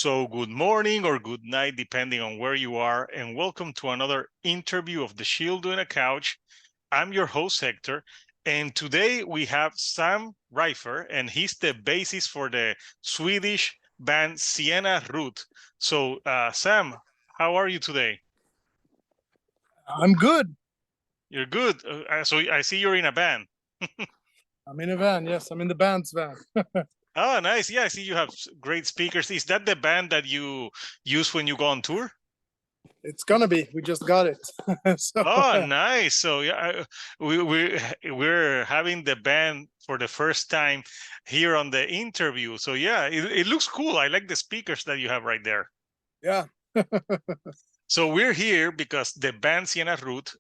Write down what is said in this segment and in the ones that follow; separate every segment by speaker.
Speaker 1: So, good morning or good night, depending on where you are, and welcome to another interview of The Shield Doing a Couch. I'm your host, Hector, and today we have Sam Riffer, and he's the bassist for the Swedish band-Siena Root. So, Sam, how are you today?
Speaker 2: I'm good.
Speaker 1: You're good. So, I see you're in a band.
Speaker 2: I'm in a van. Yes, I'm in the band's van.
Speaker 1: Oh, nice. Yeah, I see you have great speakers. Is that the band that you use when you go on tour?
Speaker 2: It's gonna be. We just got it. so
Speaker 1: Oh, nice. So yeah, we're having the band for the first time here on the interview. So yeah, it looks cool. I like the speakers that you have right there.
Speaker 2: yeah,
Speaker 1: So we're here because the band Siena Root,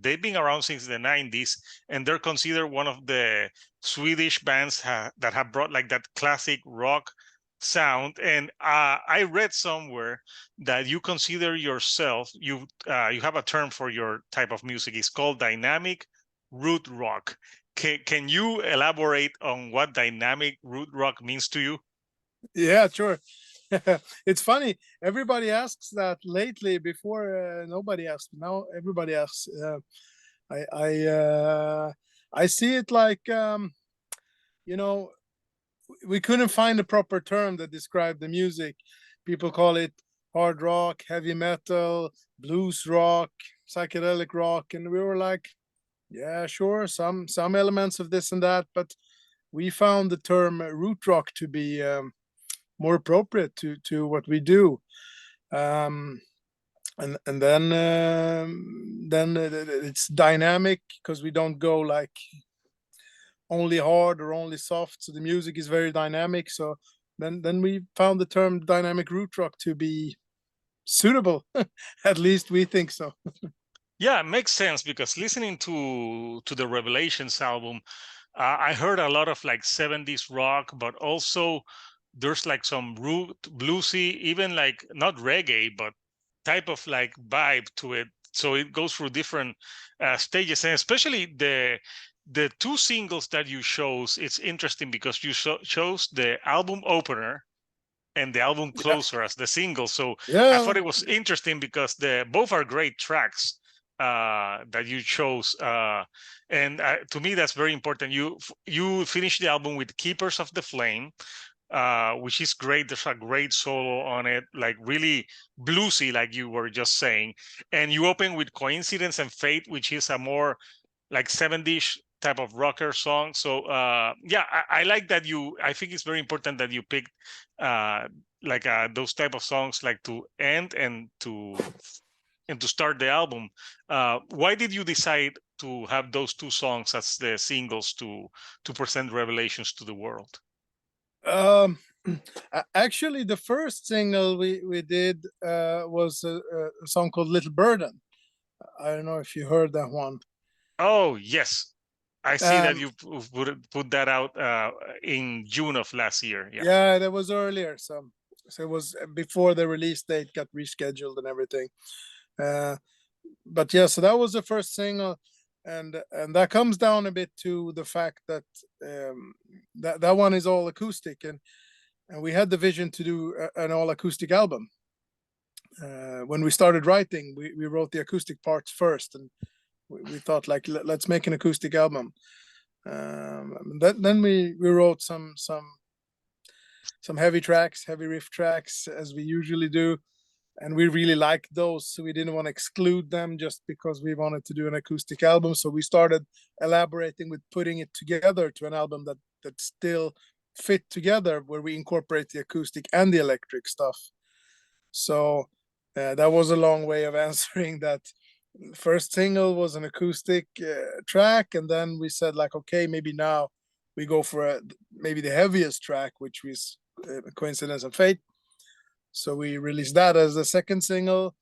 Speaker 1: they've been around since the 90s, and they're considered one of the Swedish bands that have brought like that classic rock sound. And I read somewhere that you consider yourself, you have a term for your type of music. It's called dynamic root rock. Can you elaborate on what dynamic root rock means to you?
Speaker 2: yeah, sure. It's funny. Everybody asks that lately. Before nobody asked. Now everybody asks. I I uh, I see it like you know we couldn't find a proper term that described the music. People call it hard rock, heavy metal, blues rock, psychedelic rock, and we were like, yeah, sure, some elements of this and that, but we found the term root rock to be more appropriate to what we do. Um, and then it's dynamic because we don't go like only hard or only soft. So the music is very dynamic. So then we found the term dynamic root rock to be suitable. At least we think so.
Speaker 1: Yeah, it makes sense because listening to the Revelations album, I heard a lot of like 70s rock, but also there's like some root bluesy, even like not reggae, but type of like vibe to it. So it goes through different stages, and especially the two singles that you chose. It's interesting because you chose the album opener and the album
Speaker 2: Yeah,
Speaker 1: closer as the single. So I
Speaker 2: yeah,
Speaker 1: thought it was interesting because the both are great tracks that you chose, and to me that's very important. You finished the album with "Keepers of the Flame," which is great. There's a great solo on it, like really bluesy, like you were just saying. And you open with "Coincidence and Fate," which is a more like 70s type of rocker song. So yeah, I like that I think it's very important that you picked uh like those type of songs like to end and to start the album. Why did you decide to have those two songs as the singles to present Revelations to the world?
Speaker 2: um actually the first single we did was a song called Little Burden. I don't know if you heard that one.
Speaker 1: Oh yes, I see that
Speaker 2: um
Speaker 1: you put that out in June of last year. Yeah.
Speaker 2: yeah, that was earlier, so it was before the release date got rescheduled and everything. uh but yeah, so that was the first single, and that comes down a bit to the fact that that one is all acoustic, and we had the vision to do an all acoustic album. When we started writing, we wrote the acoustic parts first, and we thought like let's make an acoustic album. Then we wrote some heavy tracks, heavy riff tracks, as we usually do, and we really liked those, so we didn't want to exclude them just because we wanted to do an acoustic album. So we started elaborating with putting it together to an album that still fit together, where we incorporate the acoustic and the electric stuff. So that was a long way of answering that. First single was an acoustic track, and then we said like, okay, maybe now we go for maybe the heaviest track, which was Coincidence and Fate. So we released that as the second single,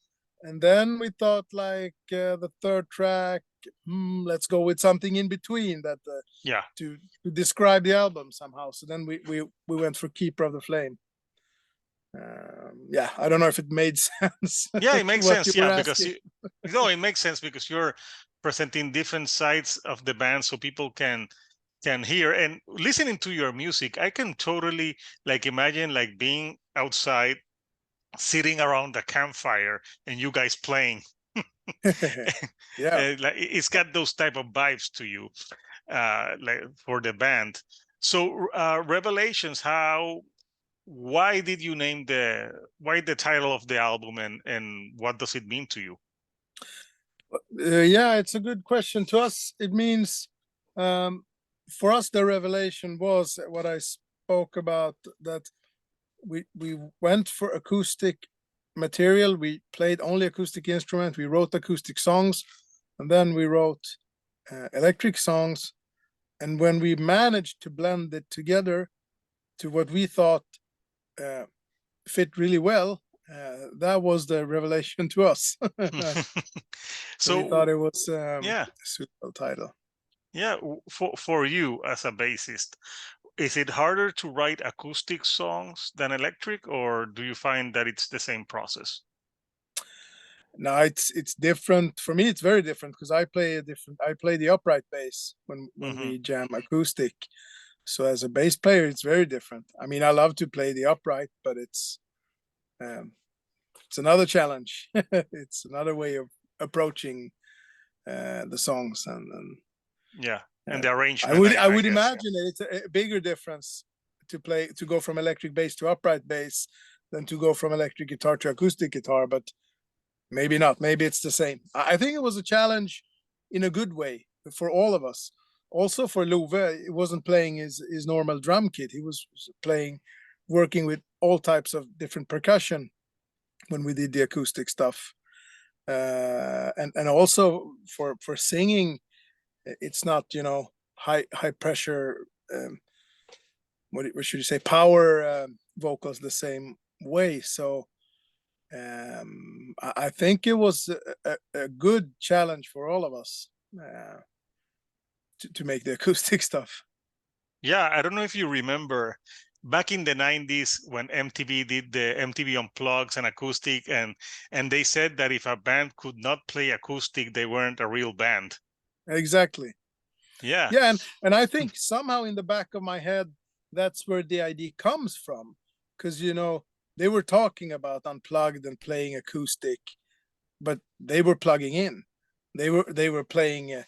Speaker 2: and then we thought like the third track, let's go with something in between that
Speaker 1: Yeah.
Speaker 2: to describe the album somehow. So then we went for Keeper of the Flame. Yeah, I don't know if it made sense.
Speaker 1: Yeah, it makes
Speaker 2: What you
Speaker 1: sense.
Speaker 2: were
Speaker 1: Yeah, because
Speaker 2: asking.
Speaker 1: no, it makes sense because you're presenting different sides of the band so people can hear and listening to your music. I can totally like imagine like being outside sitting around the campfire and you guys playing.
Speaker 2: Yeah.
Speaker 1: Like it's got those type of vibes to you, like for the band. So Revelations, why did you name why the title of the album, and what does it mean to you?
Speaker 2: Yeah, it's a good question. To us, it means, for us, the revelation was what I spoke about, that we went for acoustic material. We played only acoustic instrument. We wrote acoustic songs, and then we wrote electric songs. And when we managed to blend it together to what we thought uh, fit really well, that was the revelation to us. So we
Speaker 1: So
Speaker 2: thought it was
Speaker 1: yeah,
Speaker 2: a suitable title.
Speaker 1: yeah. For you as a bassist, is it harder to write acoustic songs than electric, or do you find that it's the same process?
Speaker 2: No, it's different for me. It's very different because I play a different. I play the upright bass when
Speaker 1: Hmm.
Speaker 2: we jam acoustic. So as a bass player, it's very different. I mean, I love to play the upright, but um, it's another challenge. It's another way of approaching the songs, and
Speaker 1: Yeah, and
Speaker 2: uh,
Speaker 1: the
Speaker 2: I
Speaker 1: arrangement,
Speaker 2: would
Speaker 1: I,
Speaker 2: I
Speaker 1: I
Speaker 2: would
Speaker 1: guess. Yeah.
Speaker 2: imagine that it's a bigger difference to go from electric bass to upright bass than to go from electric guitar to acoustic guitar. But maybe not. Maybe it's the same. I think it was a challenge in a good way for all of us. Also for Love, he wasn't playing his normal drum kit. He was playing, working with all types of different percussion when we did the acoustic stuff. And also for singing, it's not, high pressure. What should you say? Power vocals the same way. So I think it was a good challenge for all of us to make the acoustic stuff.
Speaker 1: Yeah, I don't know if you remember back in the 90s when MTV did the MTV Unplugs and acoustic, and they said that if a band could not play acoustic, they weren't a real band.
Speaker 2: Exactly.
Speaker 1: Yeah.
Speaker 2: Yeah, and I think somehow in the back of my head, that's where the idea comes from, because they were talking about unplugged and playing acoustic, but they were plugging in. They were playing,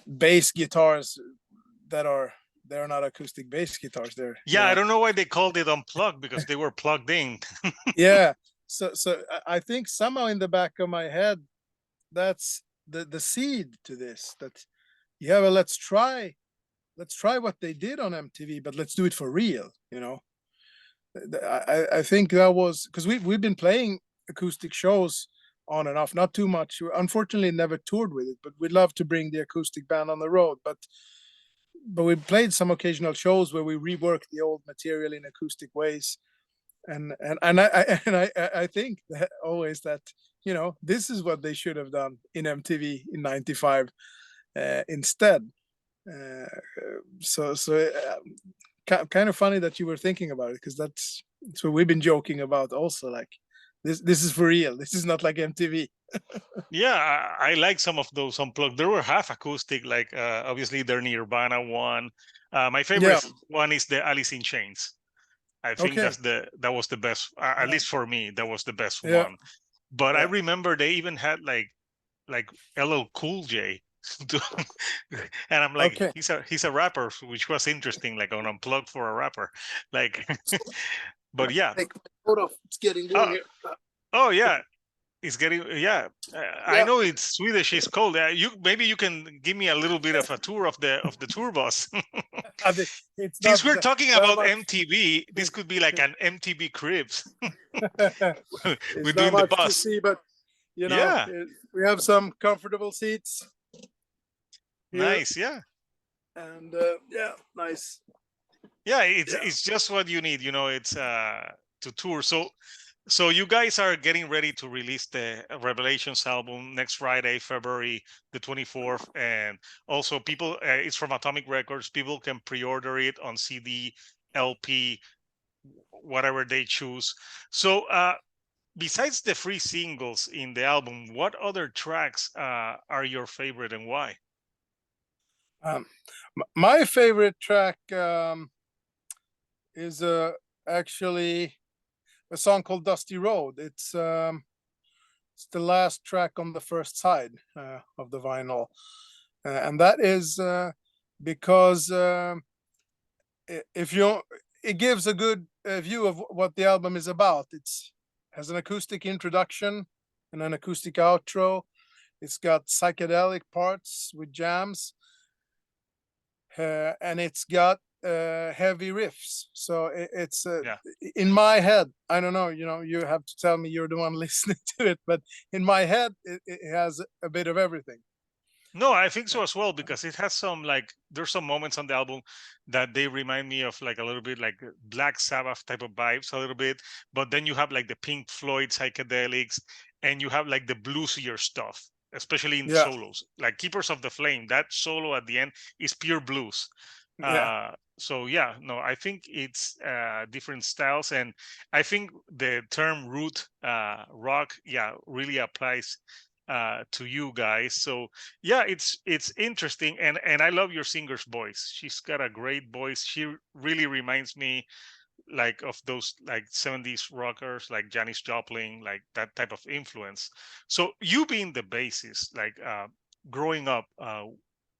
Speaker 2: bass guitars that are they're not acoustic bass guitars. They're
Speaker 1: Yeah, I don't know why they called it Unplugged, because they were plugged in.
Speaker 2: yeah. So I think somehow in the back of my head, that's the seed to this. That yeah, well, let's try what they did on MTV, but let's do it for real. I think that was because we've been playing acoustic shows on and off, not too much. Unfortunately, never toured with it, but we'd love to bring the acoustic band on the road. But we played some occasional shows where we reworked the old material in acoustic ways, and I think that always that this is what they should have done in MTV in '95 instead. Uh, so kind of funny that you were thinking about it, because that's what we've been joking about also. Like this is for real. This is not like MTV.
Speaker 1: Yeah, I like some of those Unplugged. There were half acoustic, like obviously their Nirvana one. My
Speaker 2: Yeah.
Speaker 1: favorite one is the Alice in Chains. I think
Speaker 2: Okay.
Speaker 1: that was the best, at
Speaker 2: Yeah.
Speaker 1: least for me, that was the best
Speaker 2: Yeah.
Speaker 1: one. But I
Speaker 2: Yeah.
Speaker 1: remember they even had like LL Cool J, to- and I'm like,
Speaker 2: Okay.
Speaker 1: he's a rapper, which was interesting, like on Unplugged for a rapper, like. But yeah,
Speaker 2: Take hold of. It's getting warm
Speaker 1: oh,
Speaker 2: here.
Speaker 1: oh yeah, it's getting, yeah. I
Speaker 2: Yeah.
Speaker 1: know it's Swedish, it's cold. Maybe you can give me a little bit of a tour of the tour bus.
Speaker 2: It's
Speaker 1: Since
Speaker 2: not
Speaker 1: we're talking
Speaker 2: that
Speaker 1: about
Speaker 2: much.
Speaker 1: MTV, this could be like an MTV Cribs. We're
Speaker 2: It's not
Speaker 1: doing the
Speaker 2: much to
Speaker 1: bus.
Speaker 2: see, but
Speaker 1: Yeah,
Speaker 2: we have some comfortable seats here,
Speaker 1: nice. Yeah,
Speaker 2: and yeah, nice.
Speaker 1: yeah. It's
Speaker 2: Yeah.
Speaker 1: it's just what you need. It's to tour. So you guys are getting ready to release the Revelations album next Friday, February the 24th, and also people. It's from Atomic Records. People can pre-order it on CD, LP, whatever they choose. So besides the free singles in the album, what other tracks are your favorite, and why?
Speaker 2: Um, my favorite track is actually a song called Dusty Road. It's the last track on the first side of the vinyl, and that is because if you it gives a good view of what the album is about. It's has an acoustic introduction and an acoustic outro. It's got psychedelic parts with jams, and it's got heavy riffs. So it's
Speaker 1: Yeah.
Speaker 2: in my head. I don't know. You have to tell me, you're the one listening to it, but in my head, it has a bit of everything.
Speaker 1: No, I think so as well, because it has some, like, there's some moments on the album that they remind me of like a little bit like Black Sabbath type of vibes a little bit, but then you have like the Pink Floyd psychedelics, and you have like the bluesier stuff, especially in
Speaker 2: Yeah,
Speaker 1: solos. Like Keepers of the Flame, that solo at the end is pure blues.
Speaker 2: yeah.
Speaker 1: So yeah, no, I think it's different styles, and I think the term root rock, yeah, really applies to you guys. So yeah, it's interesting, and I love your singer's voice. She's got a great voice. She really reminds me like of those like 70s rockers, like Janis Joplin, like that type of influence. So you being the bassist, like growing up,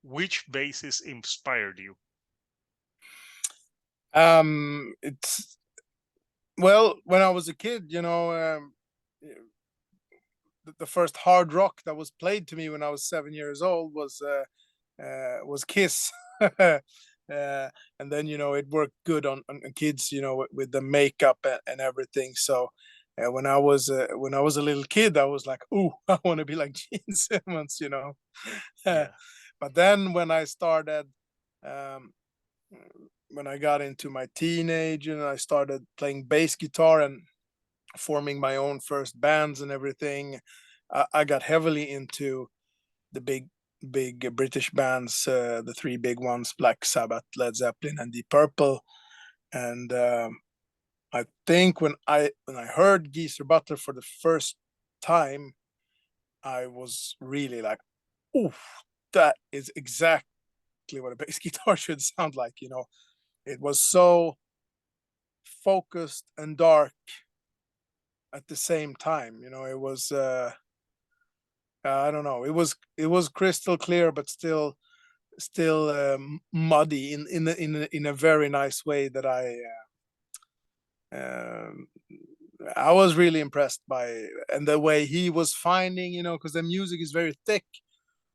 Speaker 1: which bassist inspired you?
Speaker 2: It's Well, when I was a kid, the first hard rock that was played to me when I was 7 years old was Kiss. And then it worked good on kids, with the makeup and everything. So when I was a little kid, I was like, "Ooh, I want to be like Gene Simmons."
Speaker 1: Yeah.
Speaker 2: But then um, when I got into my teenage and I started playing bass guitar and forming my own first bands and everything, I got heavily into the big British bands, the three big ones: Black Sabbath, Led Zeppelin, and Deep Purple. And I think when I heard Geezer Butler for the first time, I was really like, "Ooh, that is exactly what a bass guitar should sound like." It was so focused and dark at the same time. It was I don't know. It was crystal clear, but still muddy in a very nice way that um, I was really impressed by, and the way he was finding, because the music is very thick.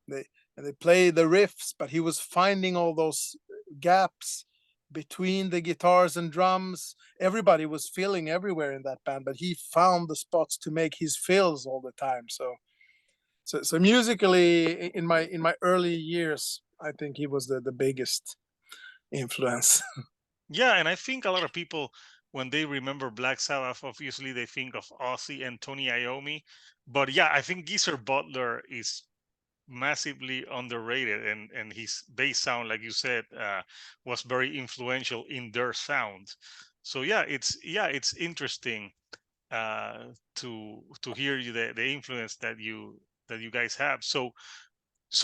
Speaker 2: They and they play the riffs, but he was finding all those gaps between the guitars and drums. Everybody was filling everywhere in that band, but he found the spots to make his fills all the time. So musically, in my early years, I think he was the biggest influence.
Speaker 1: Yeah, and I think a lot of people, when they remember Black Sabbath, obviously they think of Ozzy and Tony Iommi. But yeah, I think Geezer Butler is massively underrated, and his bass sound, like you said, was very influential in their sound. So yeah, it's interesting to hear you the influence that you guys have. So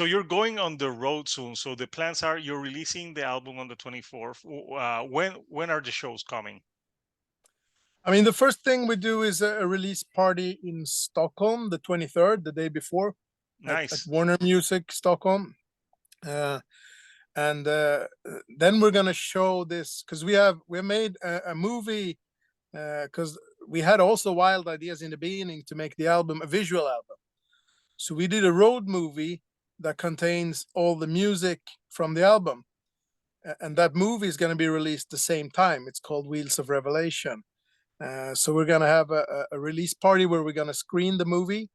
Speaker 1: you're going on the road soon. So the plans are you're releasing the album on the 24th. When are the shows coming?
Speaker 2: I mean, the first thing we do is a release party in Stockholm, the 23rd, the day before, at
Speaker 1: Nice.
Speaker 2: Warner Music Stockholm. Uh, and then we're gonna show this because we made a movie, because we had also wild ideas in the beginning to make the album a visual album. So we did a road movie that contains all the music from the album, and that movie is going to be released the same time. It's called Wheels of Revelation. So we're going to have a release party where we're going to screen the movie.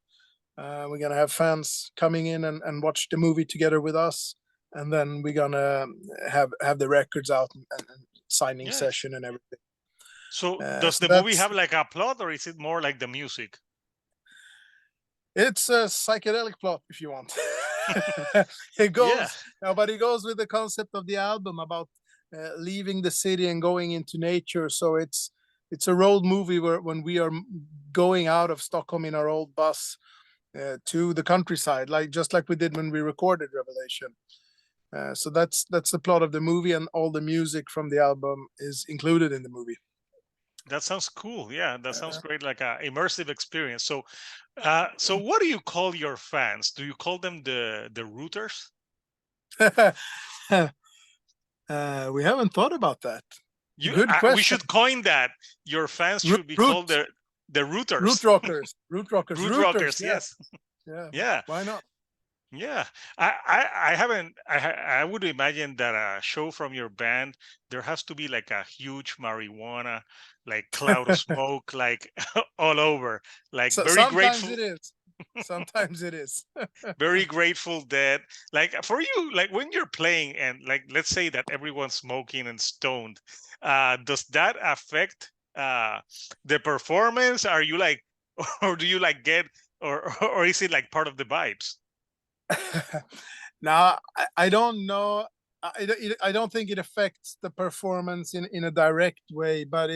Speaker 2: We're going to have fans coming in and watch the movie together with us, and then we're going to have the records out and signing
Speaker 1: Yes.
Speaker 2: session and everything.
Speaker 1: So does
Speaker 2: So
Speaker 1: the movie
Speaker 2: that's
Speaker 1: have like a plot, or is it more like the music?
Speaker 2: It's a psychedelic plot, if you want. it
Speaker 1: Yeah.
Speaker 2: goes, but it goes with the concept of the album about leaving the city and going into nature. So it's a road movie where when we are going out of Stockholm in our old bus to the countryside, just like we did when we recorded Revelation. So that's the plot of the movie, and all the music from the album is included in the movie.
Speaker 1: That sounds cool. Yeah, that sounds great, like a immersive experience. So, so what do you call your fans? Do you call them the rooters?
Speaker 2: We haven't thought about that.
Speaker 1: You,
Speaker 2: Good
Speaker 1: we
Speaker 2: question.
Speaker 1: should coin that. Your fans
Speaker 2: Root,
Speaker 1: should be called
Speaker 2: root,
Speaker 1: the
Speaker 2: root
Speaker 1: rooters,
Speaker 2: rockers, root rockers,
Speaker 1: root
Speaker 2: rooters.
Speaker 1: rockers.
Speaker 2: Yeah,
Speaker 1: Yes.
Speaker 2: yeah.
Speaker 1: Yeah.
Speaker 2: Why not?
Speaker 1: Yeah, I haven't. I would imagine that a show from your band, there has to be like a huge marijuana, like cloud of smoke, like all over, like
Speaker 2: So
Speaker 1: very
Speaker 2: sometimes
Speaker 1: grateful,
Speaker 2: it is. Sometimes it is.
Speaker 1: very grateful dead. Like for you, like when you're playing and like let's say that everyone's smoking and stoned, does that affect the performance? Are you like, or do you like get, or is it like part of the vibes?
Speaker 2: Now I don't know. I don't think it affects the performance in a direct way, but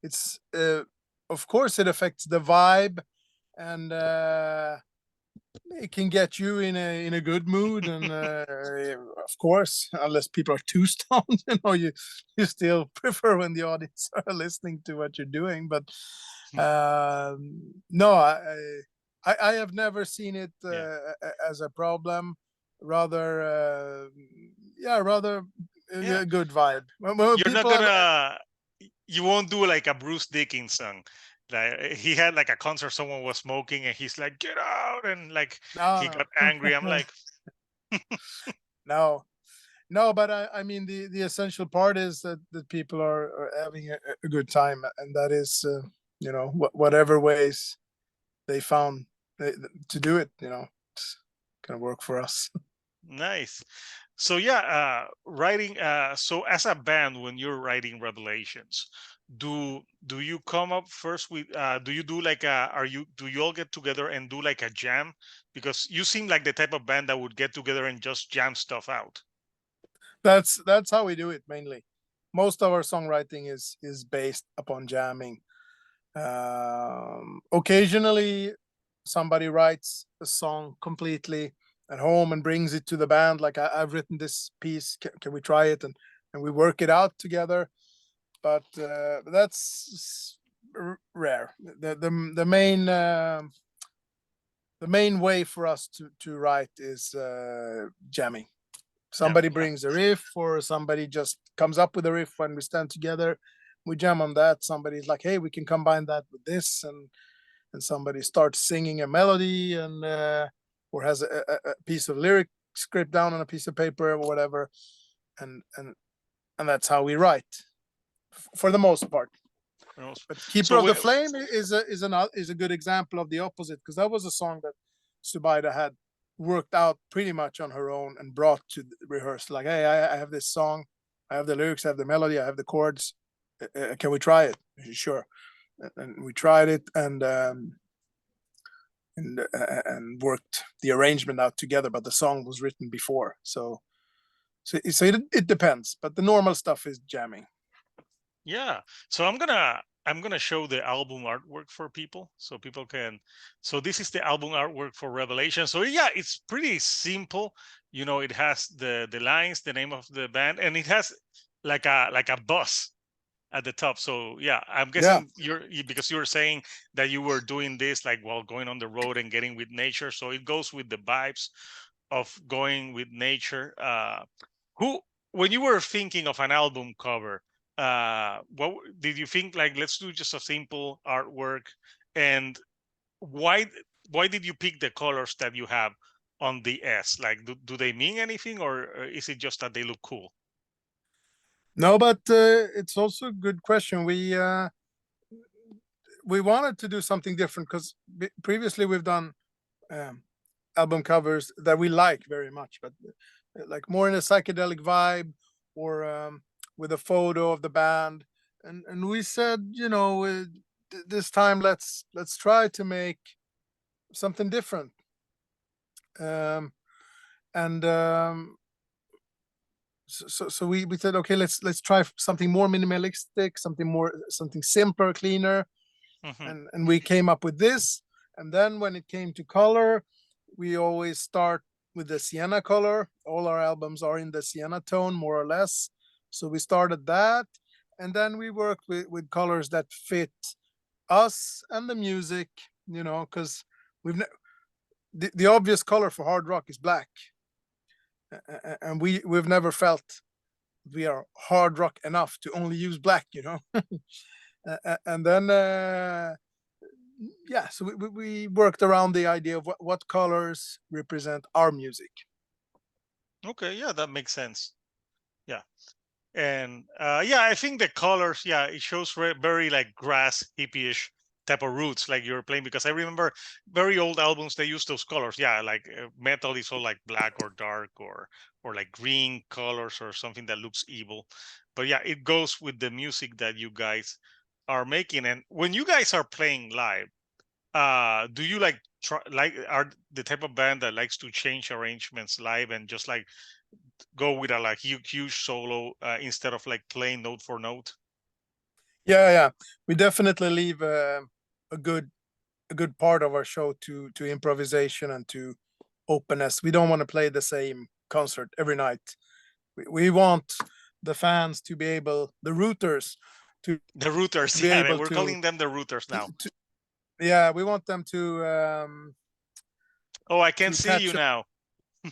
Speaker 2: it's of course it affects the vibe, and it can get you in a good mood, and of course, unless people are too stoned, you still prefer when the audience are listening to what you're doing. But no, I have never seen it
Speaker 1: Yeah.
Speaker 2: as a problem. Rather, yeah, rather
Speaker 1: Yeah.
Speaker 2: a good vibe. When
Speaker 1: You're not
Speaker 2: people have,
Speaker 1: gonna, you won't do like a Bruce Dickens song. Like he had like a concert, someone was smoking and he's like, get out, and like he
Speaker 2: no,
Speaker 1: got angry. I'm
Speaker 2: no,
Speaker 1: like,
Speaker 2: no, no. But I mean, the essential part is that people are having a good time, and that is, whatever ways they found to do it. It's gonna work for us.
Speaker 1: nice. So yeah, writing. So as a band, when you're writing Revelations, do you come up first with? Do you do like a? Are you do you all get together and do like a jam? Because you seem like the type of band that would get together and just jam stuff out.
Speaker 2: That's how we do it mainly. Most of our songwriting is based upon jamming. Occasionally, somebody writes a song completely at home and brings it to the band. Like I've written this piece. Can we try it? And we work it out together. But that's rare. The main way for us to write is jamming.
Speaker 1: Yeah,
Speaker 2: Somebody
Speaker 1: yeah.
Speaker 2: brings a riff, or somebody just comes up with a riff when we stand together. We jam on that. Somebody's like, hey, we can combine that with this, and somebody starts singing a melody, and or has a piece of lyric script down on a piece of paper or whatever, and and that's how we write for the most part. But Keeper
Speaker 1: So
Speaker 2: of the Flame is a good example of the opposite, because that was a song that Subaida had worked out pretty much on her own and brought to the rehearsal. Like, hey, I have this song, I have the lyrics, I have the melody, I have the chords. Can we try it? Sure. And we tried it, and worked the arrangement out together. But the song was written before, so it depends. But the normal stuff is jamming.
Speaker 1: yeah, so I'm gonna show the album artwork for people, so people can. So this is the album artwork for Revelation. So yeah, it's pretty simple. You know, it has the lines, the name of the band, and it has like a bus at the top. So yeah, I'm
Speaker 2: Yeah.
Speaker 1: guessing because you were saying that you were doing this like while going on the road and getting with nature. So it goes with the vibes of going with nature. Who, when you were thinking of an album cover, what did you think? Like, let's do just a simple artwork, and why why did you pick the colors that you have on the S? Like, do they mean anything, or is it just that they look cool?
Speaker 2: No, but it's also a good question. We wanted to do something different, because previously we've done um, album covers that we like very much, but like more in a psychedelic vibe, or with a photo of the band. And we said, this time let's try to make something different. Um, and so we said, okay, let's try something more minimalistic, something simpler, cleaner,
Speaker 1: Hmm.
Speaker 2: and we came up with this. And then when it came to color, we always start with the sienna color. All our albums are in the sienna tone, more or less. So we started that, and then we worked with colors that fit us and the music, you know, because we've the obvious color for hard rock is black, and we've never felt we are hard rock enough to only use black, you know. And then yeah, so we worked around the idea of what colors represent our music.
Speaker 1: Okay, yeah, that makes sense. Yeah. And yeah, I think the colors, yeah, it shows very like grass hippie-ish type of roots, like you're playing. Because I remember very old albums, they use those colors. Yeah, like metal is all like black or dark or like green colors or something that looks evil. But yeah, it goes with the music that you guys are making. And when you guys are playing live, do you like are the type of band that likes to change arrangements live and just like go with a like huge solo instead of like playing note for note?
Speaker 2: Yeah, yeah, we definitely leave a good a good part of our show to improvisation and to openness. We don't want to play the same concert every night. We want the fans to be able, the rooters, to
Speaker 1: The rooters,
Speaker 2: be
Speaker 1: yeah,
Speaker 2: able
Speaker 1: we're calling them the rooters now.
Speaker 2: to yeah, we want them
Speaker 1: Oh, I can
Speaker 2: to
Speaker 1: see you
Speaker 2: catch it.
Speaker 1: now.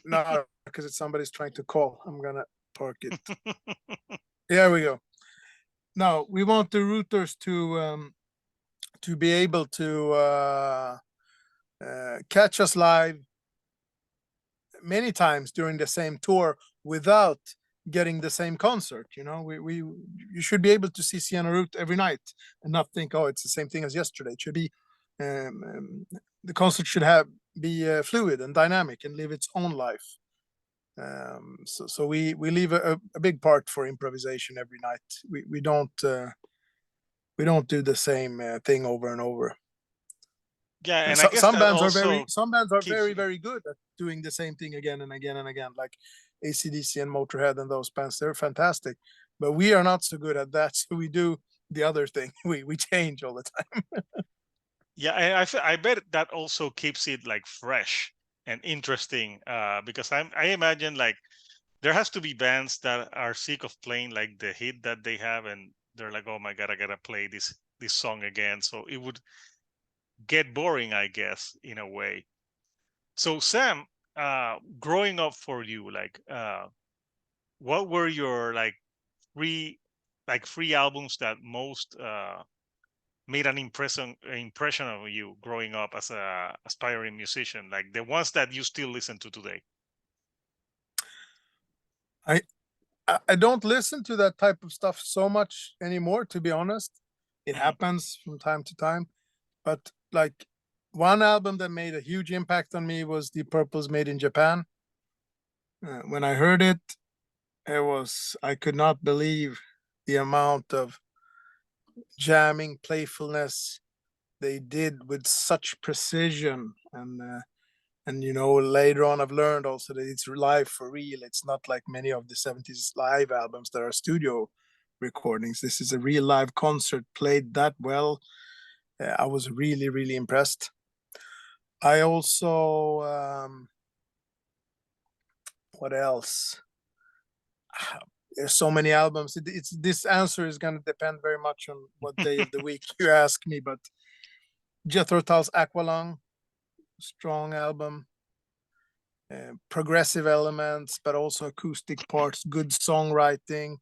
Speaker 2: No, because it's somebody's trying to call. I'm gonna park it. Here we go. Now we want the rooters to be able to catch us live many times during the same tour without getting the same concert. You know, we you should be able to see Sienna Root every night and not think, oh, it's the same thing as yesterday. It should be the concert should have be fluid and dynamic and live its own life. So we leave a big part for improvisation every night. We don't do the same thing over and over.
Speaker 1: Yeah, and I
Speaker 2: So,
Speaker 1: guess that also
Speaker 2: some bands are
Speaker 1: keeps
Speaker 2: very
Speaker 1: you.
Speaker 2: very good at doing the same thing again and again and again, like ACDC and Motorhead and those bands. They're fantastic, but we are not so good at that. So we do the other thing. We change all the time.
Speaker 1: Yeah, and I bet that also keeps it like fresh and interesting. Because I imagine like there has to be bands that are sick of playing like the hit that they have, and they're like, oh my god, I gotta play this song again. So it would get boring, I guess, in a way. So Sam, growing up for you, like, what were your like free, free albums that most made an impression of you growing up as a aspiring musician, like the ones that you still listen to today?
Speaker 2: I I don't listen to that type of stuff so much anymore, to be honest. It
Speaker 1: Mhm.
Speaker 2: happens from time to time, but like one album that made a huge impact on me was Deep Purple's Made in Japan. When I heard it, I could not believe the amount of jamming playfulness they did with such precision. And you know, later on I've learned also that it's live for real. It's not like many of the 70s live albums that are studio recordings. This is a real live concert played that well. I was really really impressed. I also what else? There's so many albums. It's this answer is going to depend very much on what day of the week you ask me. But Jethro Tull's Aqualung, strong album, progressive elements, but also acoustic parts, good songwriting.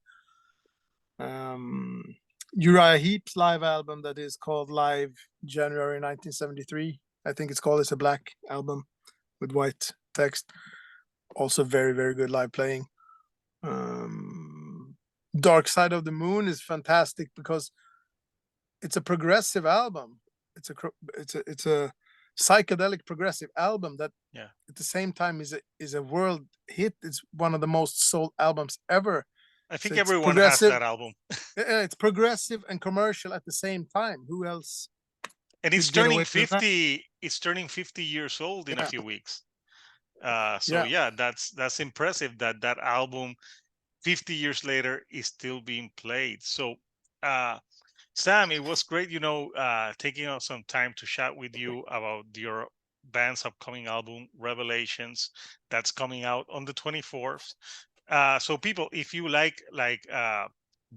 Speaker 2: Um, Uriah Heep's live album that is called Live January 1973. I think it's called. It's a black album with white text. Also very very good live playing. Um, Dark Side of the Moon is fantastic because it's a progressive album. It's a psychedelic progressive album that
Speaker 1: Yeah,
Speaker 2: at the same time is a world hit. It's one of the most sold albums ever.
Speaker 1: I
Speaker 2: So
Speaker 1: think
Speaker 2: it's
Speaker 1: everyone has
Speaker 2: progressive.
Speaker 1: that album.
Speaker 2: It's progressive and commercial at the same time. Who else
Speaker 1: And
Speaker 2: could get away with that?
Speaker 1: it's turning 50 years old in a
Speaker 2: Yeah,
Speaker 1: few weeks. So
Speaker 2: yeah.
Speaker 1: yeah, that's impressive that that album 50 years later is still being played. So uh Sam, it was great, taking out some time to chat with you about your band's upcoming album, Revelations, that's coming out on the 24th. So people, if you like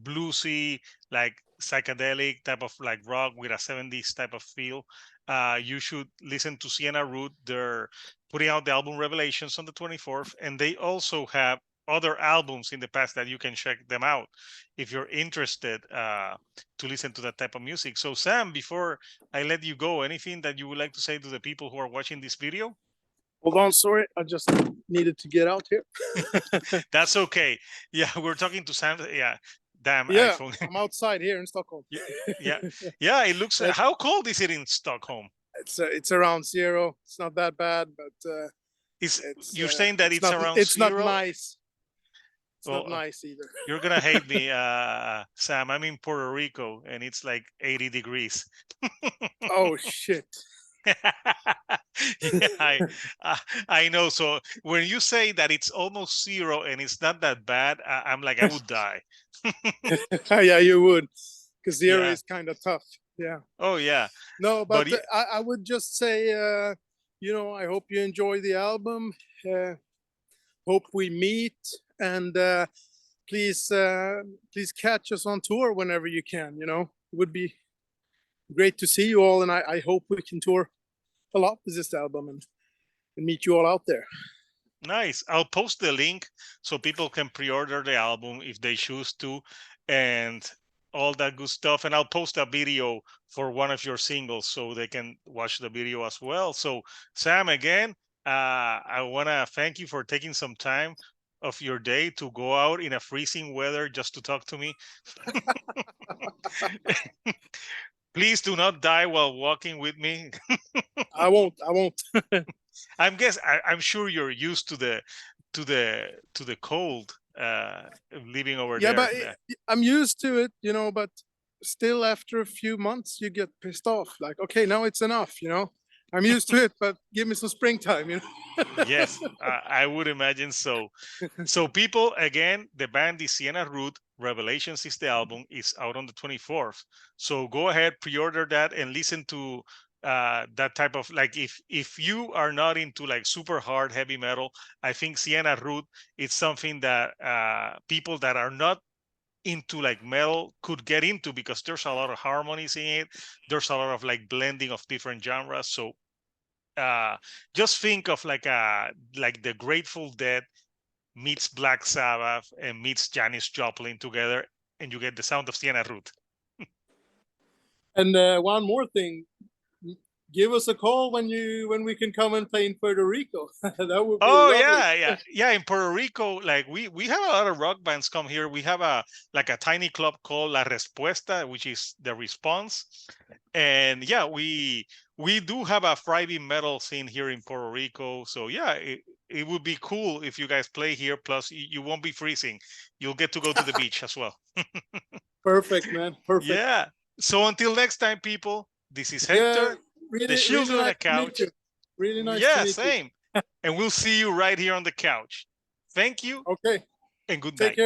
Speaker 1: bluesy, like psychedelic type of like rock with a 70s type of feel, you should listen to Siena Root. They're putting out the album Revelations on the 24th, and they also have other albums in the past that you can check them out if you're interested to listen to that type of music. So Sam, before I let you go, anything that you would like to say to the people who are watching this video?
Speaker 2: Hold on, sorry, I just needed to get out here.
Speaker 1: That's okay. Yeah, we're talking to Sam. Yeah, damn
Speaker 2: Yeah,
Speaker 1: iPhone.
Speaker 2: I'm outside here in Stockholm.
Speaker 1: Yeah, yeah, yeah. It looks.
Speaker 2: It-
Speaker 1: How cold is it in Stockholm?
Speaker 2: it's around 0. It's not that bad, but
Speaker 1: Is you're saying that it's around
Speaker 2: it's not
Speaker 1: 0?
Speaker 2: nice. It's not
Speaker 1: Well,
Speaker 2: nice either.
Speaker 1: you're gonna hate me, Sam. I'm in Puerto Rico, and it's like 80 degrees.
Speaker 2: Oh shit.
Speaker 1: Yeah, uh, I know. So when you say that it's almost 0 and it's not that bad, I'm like I would die.
Speaker 2: Yeah, you would, because 0
Speaker 1: Yeah.
Speaker 2: is kind of tough. Yeah.
Speaker 1: Oh yeah.
Speaker 2: No, but
Speaker 1: But yeah,
Speaker 2: I would just say, I hope you enjoy the album. Hope we meet, and please catch us on tour whenever you can. It would be great to see you all, and I hope we can tour a lot with this album and meet you all out there.
Speaker 1: nice. I'll post the link so people can pre-order the album if they choose to, and all that good stuff. And I'll post a video for one of your singles so they can watch the video as well. So Sam, again, I want to thank you for taking some time of your day to go out in a freezing weather just to talk to me. Please do not die while walking with me.
Speaker 2: I won't.
Speaker 1: I'm sure you're used to the cold living over
Speaker 2: Yeah,
Speaker 1: there.
Speaker 2: but I'm used to it, but still after a few months you get pissed off, like, okay, now it's enough. I'm used to it, but give me some springtime.
Speaker 1: Yes, I would imagine so. So people, again, the band-Siena Root, Revelations is the album, is out on the 24th. So go ahead, pre-order that and listen to that type of, like, if you are not into like super hard heavy metal, I think Siena Root is something that people that are not into like metal could get into, because there's a lot of harmonies in it. There's a lot of like blending of different genres. So just think of like the Grateful Dead meets Black Sabbath and meets Janis Joplin together, and you get the sound of Siena Root.
Speaker 2: And one more thing, give us a call when we can come and play in Puerto Rico. That would be
Speaker 1: Oh
Speaker 2: lovely.
Speaker 1: yeah. In Puerto Rico, like we have a lot of rock bands come here. We have a tiny club called La Respuesta, which is the response, and yeah, we do have a Friday metal scene here in Puerto Rico. So yeah, it would be cool if you guys play here. Plus, you won't be freezing. You'll get to go to the beach as well.
Speaker 2: Perfect, man. Perfect.
Speaker 1: Yeah. So until next time, people, this is
Speaker 2: Yeah,
Speaker 1: Hector, the
Speaker 2: really, really
Speaker 1: children on the
Speaker 2: nice to meet
Speaker 1: couch.
Speaker 2: you. Really nice to
Speaker 1: Yeah,
Speaker 2: meet you.
Speaker 1: same. And we'll see you right here on the couch. Thank you
Speaker 2: Okay,
Speaker 1: and good
Speaker 2: take
Speaker 1: night.
Speaker 2: care.